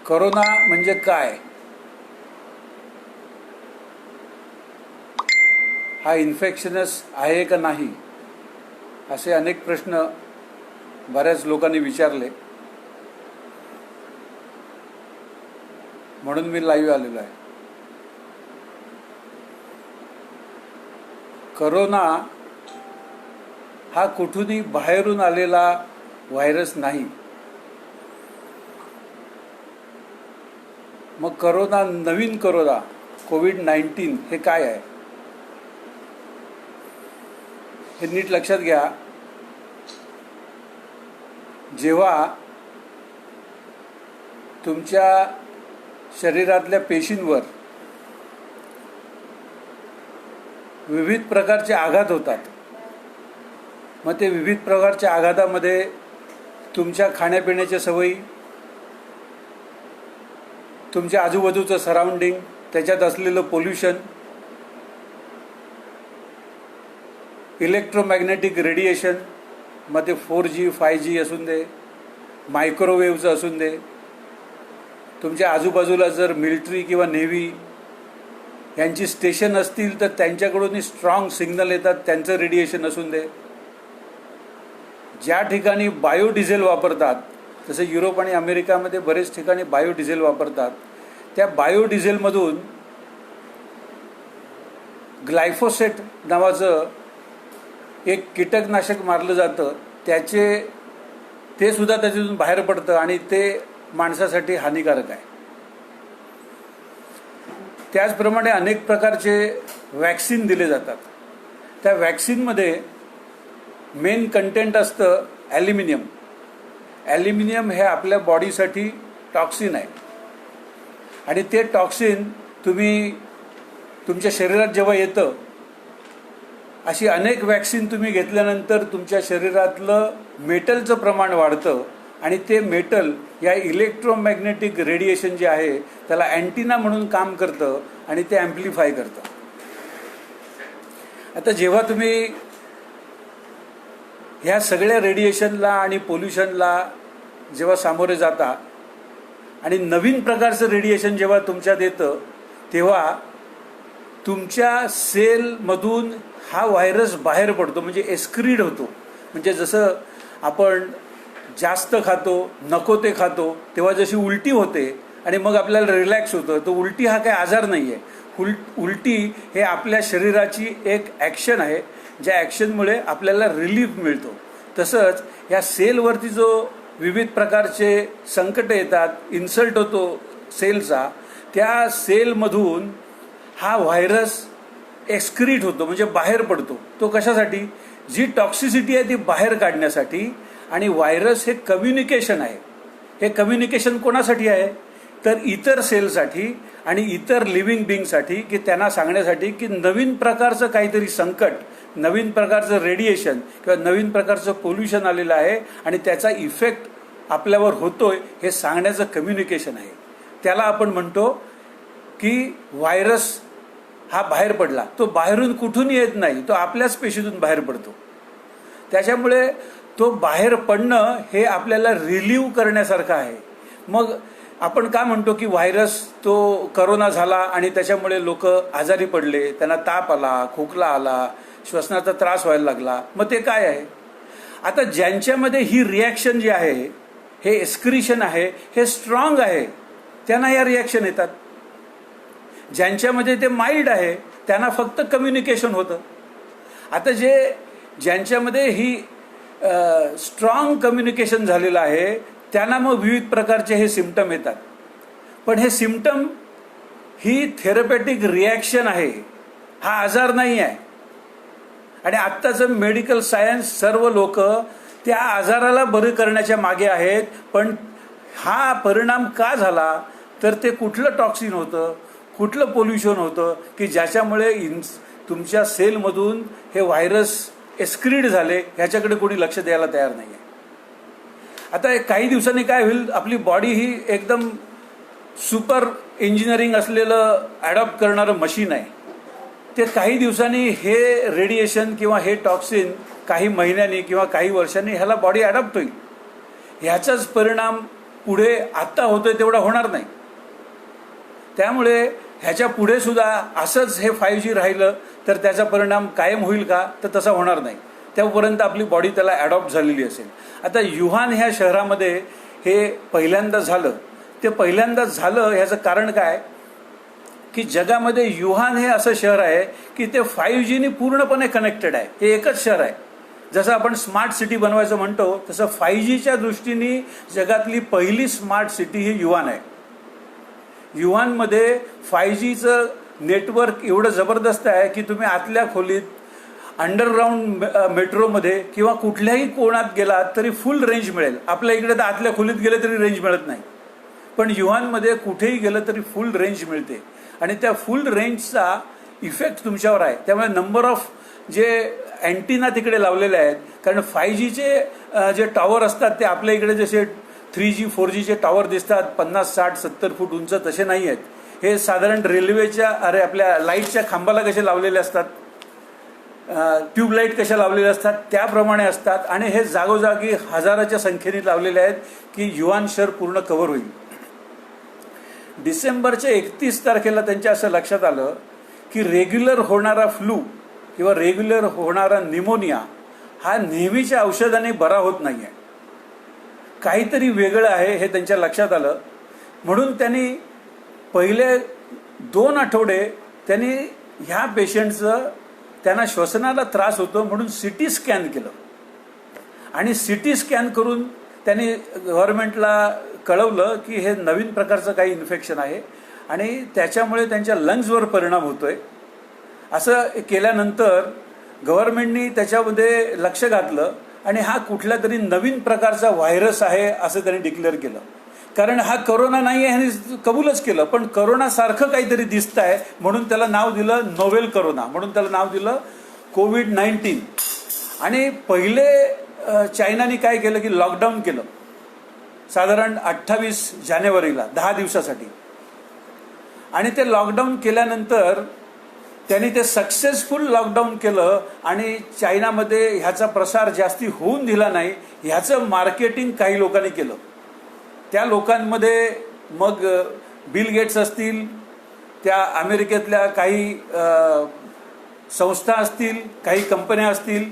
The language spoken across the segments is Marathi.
करोना म्हणजे काय? हा इन्फेक्शनस आहे का नाही, असे अनेक प्रश्न बऱ्याच लोकांनी विचारले. म्हणून मी लाईव्ह आलेलो आहे. करोना हा कुठूनही बाहेरून आलेला व्हायरस नाही. मग करोना, नवीन करोना, कोविड-19 हे काय आहे हे नीट लक्षात घ्या. जेव्हा तुमच्या शरीरातल्या पेशींवर विविध प्रकारचे आघात होतात, मग ते विविध प्रकारच्या आघातामध्ये तुमच्या खाण्यापिण्याच्या सवयी, तुमच्या आजूबाजूचं सराउंडिंग, त्याच्यात असलेलं पोल्युशन, इलेक्ट्रोमॅग्नेटिक रेडिएशन, मग ते 4G 5G असून दे, मायक्रोवेव्हचं असून दे, तुमच्या आजूबाजूला जर मिलिटरी किंवा नेव्ही यांची स्टेशन असतील तर त्यांच्याकडूनही स्ट्रॉंग सिग्नल येतात, त्यांचं रेडिएशन असून दे. ज्या ठिकाणी बायोडिझेल वापरतात, जसं युरोप आणि अमेरिकामध्ये बरेच ठिकाणी बायोडिझेल वापरतात, त्या बायोडिझेलमधून ग्लायफोसेट नावाचं एक कीटकनाशक मारलं जातं, ते सुद्धा त्याच्यातून बाहेर पडतं आणि ते माणसासाठी हानिकारक आहे. त्याचप्रमाणे अनेक प्रकारचे वॅक्सिन दिले जातात. त्या वॅक्सिनमध्ये मेन कंटेंट असतं ॲल्युमिनियम. ॲल्युमिनियम हे आपल्या बॉडीसाठी टॉक्सिन आहे आणि ते टॉक्सिन तुमच्या शरीरात जेव्हा येतं, अशी अनेक वॅक्सिन तुम्ही घेतल्यानंतर तुमच्या शरीरातलं मेटलचं प्रमाण वाढतं आणि ते मेटल या इलेक्ट्रोमॅग्नेटिक रेडिएशन जे आहे त्याला अँटिना म्हणून काम करतं आणि ते ॲम्प्लिफाय करतं. आता जेव्हा तुम्ही ह्या सगळ्या रेडिएशनला आणि पोल्युशनला जेव्हा सामोरे जाता आणि नवीन प्रकारचं रेडिएशन जेव्हा तुमच्यात येतं, तेव्हा तुमच्या सेलमधून हा व्हायरस बाहेर पडतो, म्हणजे एक्सक्रीड होतो. म्हणजे जसं आपण जास्त खातो, नको ते खातो, तेव्हा जशी उलटी होते आणि मग आपल्याला रिलॅक्स होतं, तर उलटी हा काही आजार नाही आहे. उलटी हे आपल्या शरीराची एक ॲक्शन आहे, ज्या ॲक्शनमुळे आपल्याला रिलीफ मिळतो. तसंच या सेलवरती जो विविध प्रकारचे संकट येतात, इन्सल्ट होतो सेलचा, त्या सेलमधून हा व्हायरस एक्सक्रीट होतो, म्हणजे बाहेर पडतो. तो कशासाठी? जी टॉक्सिसिटी आहे ती बाहेर काढण्यासाठी. आणि व्हायरस हे कम्युनिकेशन आहे. हे कम्युनिकेशन कोणासाठी आहे? तर इतर सेलसाठी आणि इतर लिव्हिंग बिंगसाठी, की त्यांना सांगण्यासाठी की नवीन प्रकारचं काहीतरी संकट, नवीन प्रकारचं रेडिएशन किंवा नवीन प्रकारचं पोल्युशन आलेलं आहे आणि त्याचा इफेक्ट आपल्यावर होतोय हे सांगण्याचं कम्युनिकेशन आहे. त्याला आपण म्हणतो की व्हायरस हा बाहेर पडला. तो बाहेरून कुठून येत नाही, तो आपल्याच पेशीतून बाहेर पडतो. त्याच्यामुळे तो बाहेर पडणं हे आपल्याला रिलीव्ह करण्यासारखं आहे. मग आपण का म्हणतो की व्हायरस, तो करोना झाला आणि त्याच्यामुळे लोक आजारी पडले, त्यांना ताप आला, खोकला आला, श्वसनाचा त्रास व्हायला लागला. मग ते काय आहे? आता ज्यांच्यामध्ये ही रिॲक्शन जी आहे, हे एक्सक्रिशन आहे, हे स्ट्रॉंग आहे, त्यांना या रिॲक्शन येतात. ज्यांच्यामध्ये ते माइल्ड आहे त्यांना फक्त कम्युनिकेशन होतं. आता ज्यांच्यामध्ये ही स्ट्रॉंग कम्युनिकेशन झालेलं आहे त्यांना मग विविध प्रकारचे हे सिम्पटम येतात. पण हे सिम्पटम ही थेरपॅटिक रिॲक्शन आहे, हा आजार नाही आहे. आणि आत्ताचं मेडिकल सायन्स, सर्व लोक त्या आजाराला बरं करण्याच्या मागे आहेत. पण हा परिणाम का झाला? तर ते कुठलं टॉक्सिन होतं, कुठलं पोल्युशन होतं की ज्याच्यामुळे तुमच्या सेलमधून हे व्हायरस एक्सक्रीड झाले, ह्याच्याकडे कोणी लक्ष द्यायला तयार नाही आहे. आता काही दिवसांनी काय होईल? आपली बॉडी ही एकदम सुपर इंजिनिअरिंग असलेलं ॲडॉप्ट करणारं मशीन आहे. ते काही दिवसांनी हे रेडिएशन किंवा हे टॉक्सिन काही महिन्यांनी किंवा काही वर्षांनी ह्याला बॉडी ॲडॉप्ट होईल. ह्याचाच परिणाम पुढे आत्ता होतोय तेवढा होणार नाही. त्यामुळे ह्याच्या पुढे सुद्धा असंच हे 5G राहिलं तर त्याचा परिणाम कायम होईल का? तर तसा होणार नाही. त्यापर्यंत आपली बॉडी त्याला ॲडॉप्ट झालेली असेल. आता युहान ह्या शहरामध्ये हे पहिल्यांदा झालं. ते पहिल्यांदा झालं ह्याचं कारण काय की जगामध्ये युहान हे असं शहर आहे की ते 5Gनी पूर्णपणे कनेक्टेड आहे. हे एकच शहर आहे. जसं आपण स्मार्ट सिटी बनवायचं म्हणतो तसं 5Gच्या दृष्टीने जगातली पहिली स्मार्ट सिटी ही युहान आहे. युहानमध्ये 5Gचं नेटवर्क एवढं जबरदस्त आहे की तुम्ही आतल्या खोलीत अंडरग्राऊंड मेट्रोमध्ये किंवा कुठल्याही कोणात गेलात तरी फुल रेंज मिळेल. आपल्या इकडे तर आतल्या खोलीत गेले तरी रेंज मिळत नाही, पण युहानमध्ये कुठेही गेलं तरी फुल रेंज मिळते आणि त्या फुल रेंजचा इफेक्ट तुमच्यावर आहे. त्यामुळे नंबर ऑफ जे अँटिना तिकडे लावलेले आहेत, कारण 5Gचे जे टॉवर असतात ते आपल्या इकडे जसे 3G 4Gचे टॉवर दिसतात 50 60 70 फूट उंच, तसे नाही आहेत. हे साधारण रेल्वेच्या आपल्या लाईटच्या खांबाला कसे लावलेले असतात, ट्यूबलाईट कशा लावलेल्या असतात त्याप्रमाणे असतात आणि हे जागोजागी हजाराच्या संख्येने लावलेले आहेत की युहान शहर पूर्ण कव्हर होईल. डिसेंबरच्या 31 तारखेला त्यांच्या असं लक्षात आलं की रेग्युलर होणारा फ्लू किंवा रेग्युलर होणारा निमोनिया हा नेहमीच्या औषधाने बरा होत नाही आहे, काहीतरी वेगळं आहे हे त्यांच्या लक्षात आलं. म्हणून त्यांनी पहिले 2 आठवडे त्यांनी ह्या पेशंटचं त्यांना श्वसनाला त्रास होतो म्हणून CT स्कॅन केलं आणि CT स्कॅन करून त्यांनी गव्हर्नमेंटला कळवलं की हे नवीन प्रकारचं काही इन्फेक्शन आहे आणि त्याच्यामुळे त्यांच्या लंग्सवर परिणाम होतोय. असं केल्यानंतर गव्हर्नमेंटनी त्याच्यामध्ये लक्ष घातलं आणि हा कुठल्या तरी नवीन प्रकारचा व्हायरस आहे असं त्यांनी डिक्लेअर केलं. कारण हा करोना नाही आहे ह्याने कबूलच केलं, पण करोनासारखं काहीतरी दिसत आहे म्हणून त्याला नाव दिलं नोवेल करोना, म्हणून त्याला नाव दिलं COVID-19. आणि पहिले चायनाने काय केलं की लॉकडाऊन केलं साधारण 28 जानेवारीला 10 दिवसासाठी. आणि ते लॉकडाऊन केल्यानंतर त्यांनी ते सक्सेसफुल लॉकडाऊन केलं आणि चायनामध्ये ह्याचा प्रसार जास्ती होऊन दिला नाही. ह्याचं मार्केटिंग काही लोकांनी केलं. त्या लोकांमध्ये मग बिल गेट्स असतील, त्या अमेरिकेतल्या काही संस्था असतील, काही कंपन्या असतील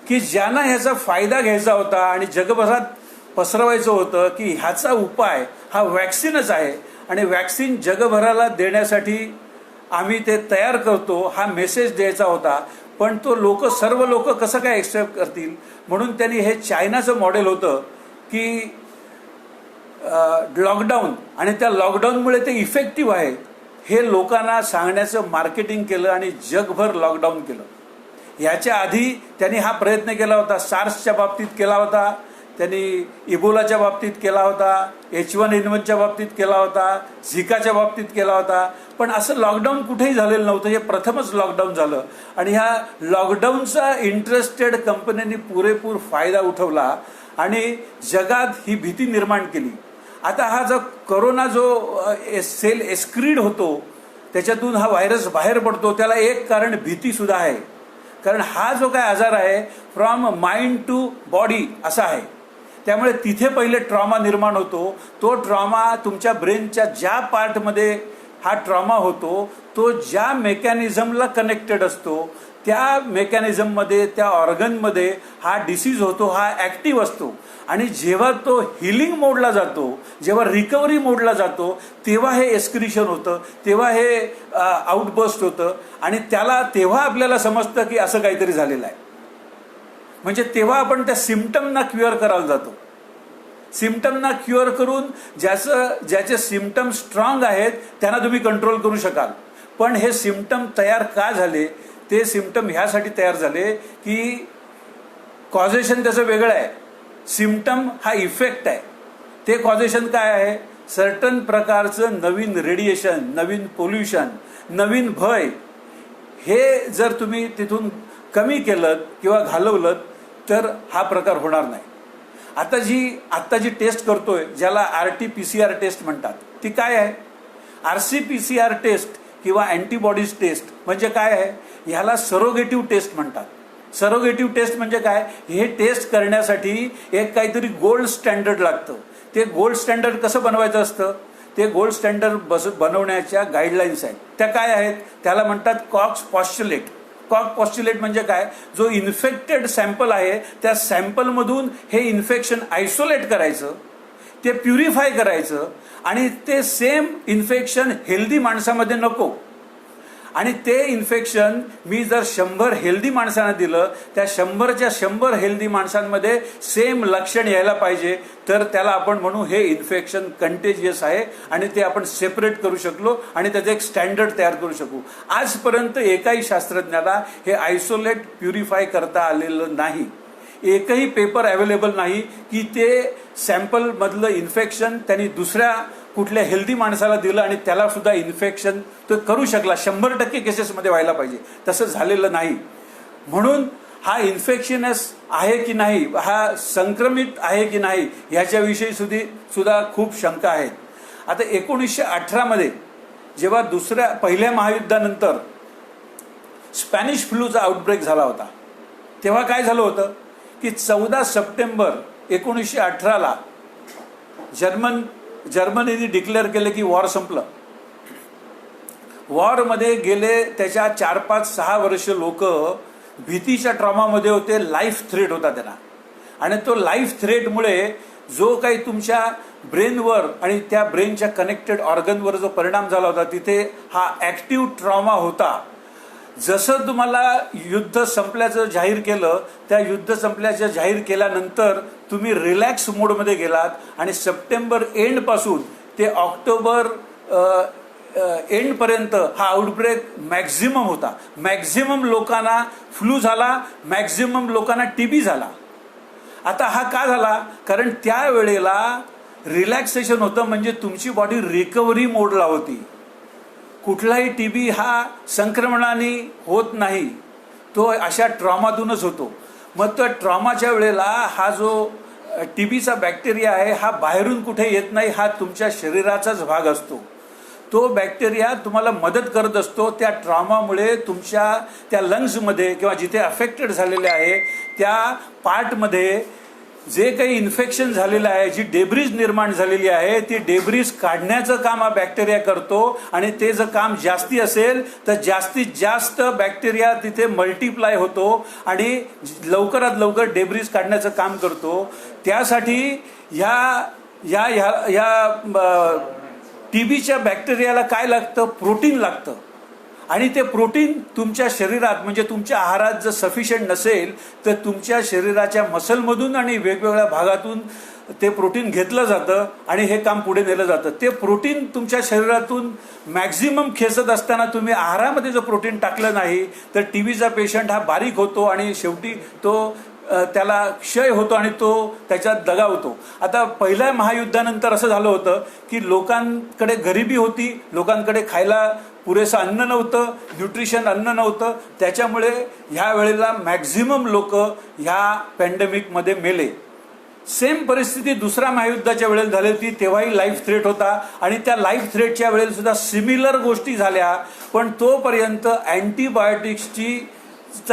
की ज्यांना ह्याचा फायदा घ्यायचा होता आणि जगभरात पसरवायचं होतं की ह्याचा उपाय हा वॅक्सिनच आहे आणि वॅक्सिन जगभराला देण्यासाठी आम्ही ते तयार करतो हा मेसेज द्यायचा होता. पण तो सर्व लोक कसं काय एक्सेप्ट करतील, म्हणून त्यांनी हे चायनाचं मॉडेल होतं की लॉकडाऊन आणि त्या लॉकडाऊनमुळे ते इफेक्टिव्ह आहे हे लोकांना सांगण्याचं मार्केटिंग केलं आणि जगभर लॉकडाऊन केलं. ह्याच्या आधी त्यांनी हा प्रयत्न केला होता, सार्सच्या बाबतीत केला होता, त्यांनी इबोलाच्या बाबतीत केला होता, H1N1च्या बाबतीत केला होता, झिकाच्या बाबतीत केला होता, पण असं लॉकडाऊन कुठेही झालेलं नव्हतं. हे प्रथमच लॉकडाऊन झालं आणि ह्या लॉकडाऊनचा इंटरेस्टेड कंपन्यांनी पुरेपूर फायदा उठवला आणि जगात ही भीती निर्माण केली. आता हा जो कोरोना जो सेल एस्क्रीड होतो त्याच्यातून हा व्हायरस बाहेर पडतो, त्याला एक कारण भीती सुद्धा आहे. कारण हा जो काय आजार आहे फ्रॉम माइंड टू बॉडी असा आहे. त्यामुळे तिथे पहिले ट्रॉमा निर्माण होतो. तो ट्रॉमा तुमच्या ब्रेनच्या ज्या पार्टमध्ये हा ट्रॉमा होतो तो ज्या मेकॅनिझमला कनेक्टेड असतो त्या मेकॅनिझममध्ये त्या ऑर्गनमध्ये हा डिसीज होतो, हा ॲक्टिव्ह असतो. आणि जेव्हा तो हिलिंग मोडला जातो, जेव्हा रिकव्हरी मोडला जातो तेव्हा हे एस्क्रिशन होतं, तेव्हा हे आउटबर्स्ट होतं आणि तेव्हा आपल्याला समजतं की असं काहीतरी झालेलं आहे. म्हणजे तेव्हा आपण त्या सिम्पटमना क्युअर करायला जातो. सिम्पटमना क्युअर करून ज्याचे सिम्पटम स्ट्रॉंग आहेत त्यांना तुम्ही कंट्रोल करू शकाल. पण हे सिम्पटम तयार का झाले, ते सिम्पटम ह्यासाठी तयार झाले की कॉझेशन त्याचं वेगळं आहे, सिम्पटम हा इफेक्ट आहे. ते कॉझेशन काय आहे, सर्टन प्रकारचं नवीन रेडिएशन, नवीन पोल्युशन, नवीन भय, हे जर तुम्ही तिथून कमी केलं किंवा घालवलं तर हा प्रकार होणार नाही. आता जी टेस्ट करतोय ज्याला RT-PCR टेस्ट म्हणतात ती काय आहे, RC-PCR टेस्ट किंवा अँटीबॉडीज टेस्ट म्हणजे काय आहे, ह्याला सरोगेटिव्ह टेस्ट म्हणतात. सरोगेटिव्ह टेस्ट म्हणजे काय, हे टेस्ट करण्यासाठी एक काहीतरी गोल्ड स्टँडर्ड लागतं. ते गोल्ड स्टँडर्ड कसं बनवायचं असतं, ते गोल्ड स्टँडर्ड बनवण्याच्या गाईडलाईन्स आहेत. त्या काय आहेत, त्याला म्हणतात कॉक्स पॉस्च्युलेट. कॉक पॉस्च्युलेट म्हणजे काय, जो इन्फेक्टेड सॅम्पल आहे त्या सॅम्पलमधून हे इन्फेक्शन आयसोलेट करायचं, ते प्युरिफाय करायचं आणि ते सेम इन्फेक्शन हेल्दी माणसामध्ये नको. आणि ते इन्फेक्शन मी जर 100 हेल्दी माणसांना दिलं, त्या 100च्या 100 हेल्दी माणसांमध्ये सेम लक्षण यायला पाहिजे, तर त्याला आपण म्हणू हे इन्फेक्शन कंटेजियस आहे आणि ते आपण सेपरेट करू शकलो आणि त्याचं एक स्टँडर्ड तयार करू शकू. आजपर्यंत एकाही शास्त्रज्ञाला हे आयसोलेट प्युरिफाय करता आलेलं नाही. एकही पेपर अवेलेबल नाही की ते सॅम्पलमधलं इन्फेक्शन त्यांनी दुसऱ्या कुठल्या हेल्दी माणसाला दिलं आणि त्याला सुद्धा इन्फेक्शन तो करू शकला. 100% केसेसमध्ये व्हायला पाहिजे, तसं झालेलं नाही. म्हणून हा इन्फेक्शनस आहे की नाही, हा संक्रमित आहे की नाही, ह्याच्याविषयी सुद्धा खूप शंका आहेत. आता 1918 मध्ये जेव्हा पहिल्या महायुद्धानंतर स्पॅनिश फ्लूचा आउटब्रेक झाला होता, तेव्हा काय झालं होतं की 14 सप्टेंबर 1918 जर्मनीने डिक्लेअर केलं की वॉर संपलं. वॉरमध्ये गेले त्याच्या 4-5-6 वर्ष लोक भीतीच्या ट्रॉमामध्ये होते. लाईफ थ्रेट होता त्यांना, आणि तो लाईफ थ्रेटमुळे जो काही तुमच्या ब्रेनवर आणि त्या ब्रेनच्या कनेक्टेड ऑर्गनवर जो परिणाम झाला होता, तिथे हा ॲक्टिव्ह ट्रॉमा होता. जसं तुम्हाला युद्ध संपल्याचं जाहीर केलं, त्या युद्ध संपल्याचं जाहीर केल्यानंतर तुम्ही रिलॅक्स मोडमध्ये गेलात आणि सप्टेंबर एंडपासून ते ऑक्टोबर एंडपर्यंत हा आउटब्रेक मॅक्झिमम होता. मॅक्झिमम लोकांना फ्लू झाला, मॅक्झिमम लोकांना टीबी झाला. आता हा का झाला, कारण त्यावेळेला रिलॅक्सेशन होतं, म्हणजे तुमची बॉडी रिकव्हरी मोडला होती. कुठलाही टीबी हा संक्रमणाने होत नाही, तो अशा ट्रॉमातूनच होतो. मग त्या ट्रॉमाच्या वेळेला हा जो टीबीचा बॅक्टेरिया आहे हा बाहेरून कुठे येत नाही, हा तुमच्या शरीराचाच भाग असतो. तो बॅक्टेरिया तुम्हाला मदत करत असतो. त्या ट्रॉमामुळे तुमच्या त्या लंग्समध्ये किंवा जिथे अफेक्टेड झालेले आहे त्या पार्टमध्ये जे काही इन्फेक्शन झालेलं आहे, जी डेब्रीज निर्माण झालेली आहे, ती डेब्रीज काढण्याचं काम हा बॅक्टेरिया करतो. आणि ते जर काम जास्ती असेल तर जास्तीत जास्त बॅक्टेरिया तिथे मल्टिप्लाय होतो आणि लवकरात लवकर डेब्रीज काढण्याचं काम करतो. त्यासाठी या टीबीच्या बॅक्टेरियाला काय लागतं, प्रोटीन लागतं. आणि ते प्रोटीन तुमच्या शरीरात म्हणजे तुमच्या आहारात जर सफिशियंट नसेल तर तुमच्या शरीराच्या मसलमधून आणि वेगवेगळ्या भागातून ते प्रोटीन घेतलं जातं आणि हे काम पुढे नेलं जातं. ते प्रोटीन तुमच्या शरीरातून मॅक्झिमम खेचत असताना तुम्ही आहारामध्ये जर प्रोटीन टाकलं नाही तर टीबीचा पेशंट हा बारीक होतो आणि शेवटी तो त्याला क्षय होतो आणि तो त्याच्यात दगावतो. आता पहिल्या महायुद्धानंतर असं झालं होतं की लोकांकडे गरिबी होती, लोकांकडे खायला पुरेसं अन्न नव्हतं, न्यूट्रिशन अन्न नव्हतं. त्याच्यामुळे ह्या वेळेला मॅक्झिमम लोक ह्या पॅन्डेमिकमध्ये मेले. सेम परिस्थिती दुसऱ्या महायुद्धाच्या वेळेला झाली होती, तेव्हाही लाईफ थ्रेट होता आणि त्या लाईफ थ्रेटच्या वेळेला सुद्धा सिमिलर गोष्टी झाल्या. पण तोपर्यंत अँटीबायोटिक्सचा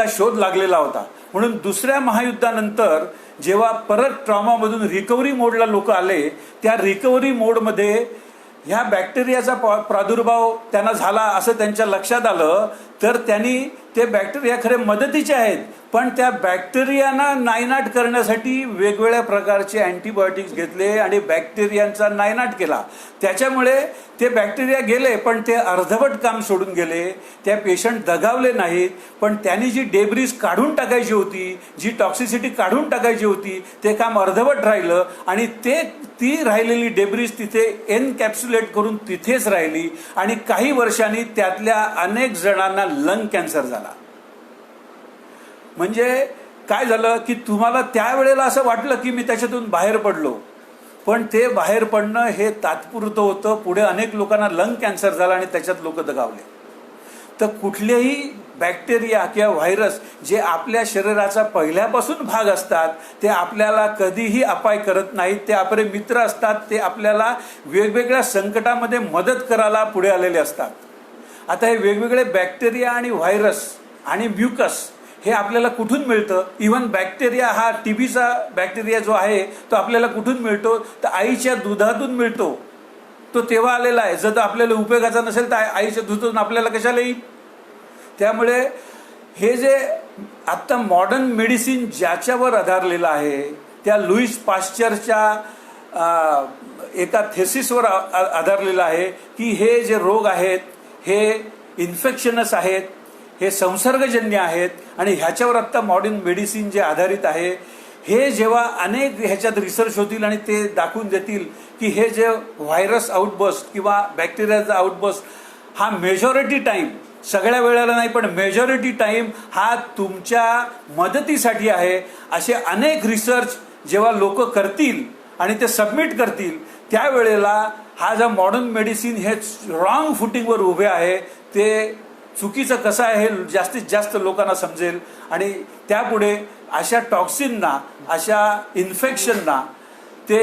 शोध लागलेला होता. म्हणून दुसऱ्या महायुद्धानंतर जेव्हा परत ट्रॉमामधून रिकव्हरी मोडला लोक आले, त्या रिकव्हरी मोडमध्ये ह्या बॅक्टेरियाचा प्रादुर्भाव त्यांना झाला असं त्यांच्या लक्षात आलं, तर त्यांनी ते बॅक्टेरिया खरे मदतीचे आहेत, पण त्या बॅक्टेरियांना नायनाट करण्यासाठी वेगवेगळ्या प्रकारचे अँटीबायोटिक्स घेतले आणि बॅक्टेरियांचा नायनाट केला. त्याच्यामुळे ते बॅक्टेरिया गेले, पण ते अर्धवट काम सोडून गेले. त्या पेशंट दगावले नाहीत, पण त्यांनी जी डेब्रीज काढून टाकायची होती, जी टॉक्सिसिटी काढून टाकायची होती, ते काम अर्धवट राहिलं आणि ती राहिलेली डेब्रीज तिथे एनकॅप्सुलेट करून तिथेच राहिली आणि काही वर्षांनी त्यातल्या अनेक जणांना लंग कॅन्सर झाला. म्हणजे काय झालं की तुम्हाला त्यावेळेला असं वाटलं की मी त्याच्यातून बाहेर पडलो, पण ते बाहेर पडणं हे तात्पुरतं होतं. पुढे अनेक लोकांना लंग कॅन्सर झाला आणि त्याच्यात लोक दगावले. तर कुठलेही बॅक्टेरिया किंवा व्हायरस जे आपल्या शरीराचा पहिल्यापासून भाग असतात ते आपल्याला कधीही अपाय करत नाहीत. ते आपले मित्र असतात, ते आपल्याला वेगवेगळ्या संकटामध्ये मदत करायला पुढे आलेले असतात. आता हे वेगवेगळे बॅक्टेरिया आणि व्हायरस आणि म्युकस हे आपल्याला कुठून मिळतं? इव्हन बॅक्टेरिया, हा टीबीचा बॅक्टेरिया जो आहे तो आपल्याला कुठून मिळतो? तर आईच्या दुधातून मिळतो. तो तेव्हा आलेला आहे. जर आपल्याला उपयोगाचा नसेल तर आईच्या दुधातून आपल्याला कशाला येईल? त्यामुळे हे जे आत्ता मॉडर्न मेडिसिन ज्याच्यावर आधारलेलं आहे, त्या लुईस पाश्चरच्या एका थेसिसवर आधारलेलं आहे की हे जे रोग आहेत हे इन्फेक्शनस आहेत, हे संसर्गजन्य आहेत आणि ह्याच्यावर आत्ता मॉडर्न मेडिसिन जे आधारित आहे, हे जेव्हा अनेक ह्याच्यात रिसर्च होतील आणि ते दाखवून देतील की हे जे व्हायरस आउटबर्स्ट किंवा बॅक्टेरियाचा आउटबर्स्ट हा मेजॉरिटी टाईम, सगळ्या वेळेला नाही पण मेजॉरिटी टाईम हा तुमच्या मदतीसाठी आहे, असे अनेक रिसर्च जेव्हा लोक करतील आणि ते सबमिट करतील, त्यावेळेला हा जो मॉडर्न मेडिसिन हे रॉंग फुटिंगवर उभे आहे, ते चुकीचं कसं आहे हे जास्तीत जास्त लोकांना समजेल आणि त्यापुढे अशा टॉक्सिनना, अशा इन्फेक्शनना ते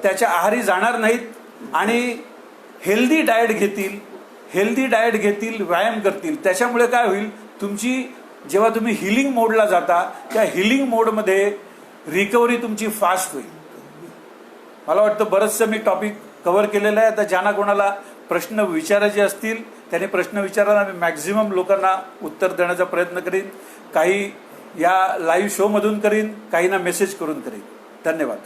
त्याच्या आहारी जाणार नाहीत आणि हेल्दी डाएट घेतील, व्यायाम करतील. त्याच्यामुळे काय होईल, तुमची जेव्हा तुम्ही हिलिंग मोडला जाता त्या हिलिंग मोडमध्ये रिकव्हरी तुमची फास्ट होईल. मला वाटतं बरंचसं मी टॉपिक कव्हर केलेलं आहे. आता ज्यांना कोणाला प्रश्न विचारायचे असतील त्याने प्रश्न विचारायला मी मॅक्झिमम लोकांना उत्तर देण्याचा प्रयत्न करीन. काही या लाईव्ह शोमधून करीन, काहींना मेसेज करून करीन. धन्यवाद.